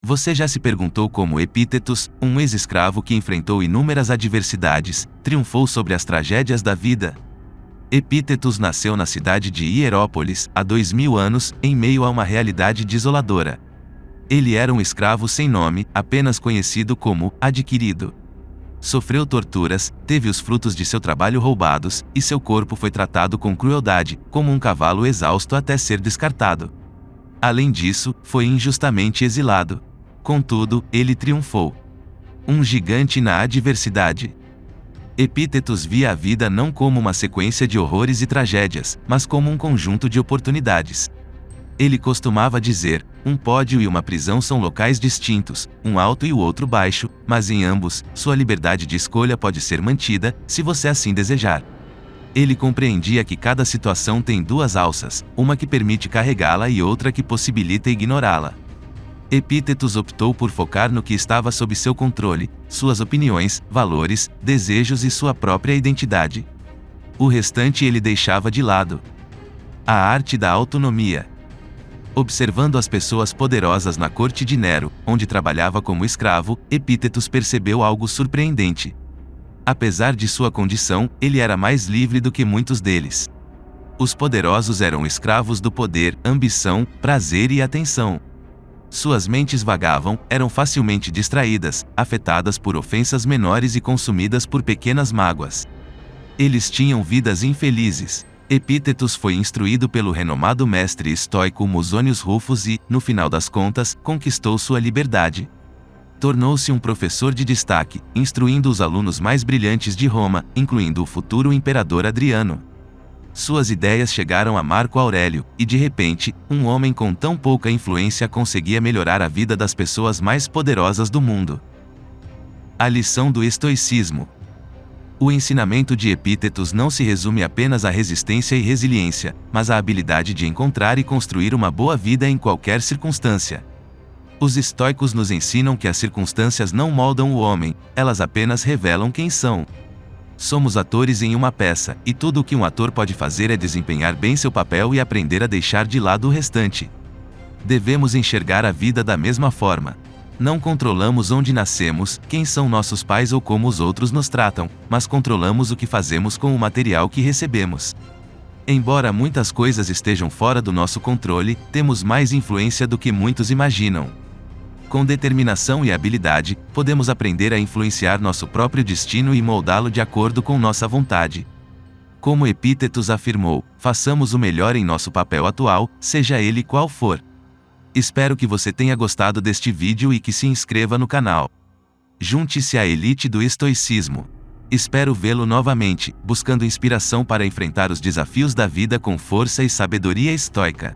Você já se perguntou como Epítetos, um ex-escravo que enfrentou inúmeras adversidades, triunfou sobre as tragédias da vida? Epítetos nasceu na cidade de Hierópolis, há 2000 anos, em meio a uma realidade desoladora. Ele era um escravo sem nome, apenas conhecido como adquirido. Sofreu torturas, teve os frutos de seu trabalho roubados, e seu corpo foi tratado com crueldade, como um cavalo exausto até ser descartado. Além disso, foi injustamente exilado. Contudo, ele triunfou. Um gigante na adversidade. Epítetos via a vida não como uma sequência de horrores e tragédias, mas como um conjunto de oportunidades. Ele costumava dizer: um pódio e uma prisão são locais distintos, um alto e o outro baixo, mas em ambos, sua liberdade de escolha pode ser mantida, se você assim desejar. Ele compreendia que cada situação tem duas alças, uma que permite carregá-la e outra que possibilita ignorá-la. Epítetos optou por focar no que estava sob seu controle, suas opiniões, valores, desejos e sua própria identidade. O restante ele deixava de lado. A arte da autonomia. Observando as pessoas poderosas na corte de Nero, onde trabalhava como escravo, Epítetos percebeu algo surpreendente. Apesar de sua condição, ele era mais livre do que muitos deles. Os poderosos eram escravos do poder, ambição, prazer e atenção. Suas mentes vagavam, eram facilmente distraídas, afetadas por ofensas menores e consumidas por pequenas mágoas. Eles tinham vidas infelizes. Epítetos foi instruído pelo renomado mestre estoico Musonius Rufus e, no final das contas, conquistou sua liberdade. Tornou-se um professor de destaque, instruindo os alunos mais brilhantes de Roma, incluindo o futuro imperador Adriano. Suas ideias chegaram a Marco Aurélio, e de repente, um homem com tão pouca influência conseguia melhorar a vida das pessoas mais poderosas do mundo. A lição do estoicismo. O ensinamento de Epítetos não se resume apenas à resistência e resiliência, mas à habilidade de encontrar e construir uma boa vida em qualquer circunstância. Os estoicos nos ensinam que as circunstâncias não moldam o homem, elas apenas revelam quem são. Somos atores em uma peça, e tudo o que um ator pode fazer é desempenhar bem seu papel e aprender a deixar de lado o restante. Devemos enxergar a vida da mesma forma. Não controlamos onde nascemos, quem são nossos pais ou como os outros nos tratam, mas controlamos o que fazemos com o material que recebemos. Embora muitas coisas estejam fora do nosso controle, temos mais influência do que muitos imaginam. Com determinação e habilidade, podemos aprender a influenciar nosso próprio destino e moldá-lo de acordo com nossa vontade. Como Epítetos afirmou, façamos o melhor em nosso papel atual, seja ele qual for. Espero que você tenha gostado deste vídeo e que se inscreva no canal. Junte-se à elite do estoicismo. Espero vê-lo novamente, buscando inspiração para enfrentar os desafios da vida com força e sabedoria estoica.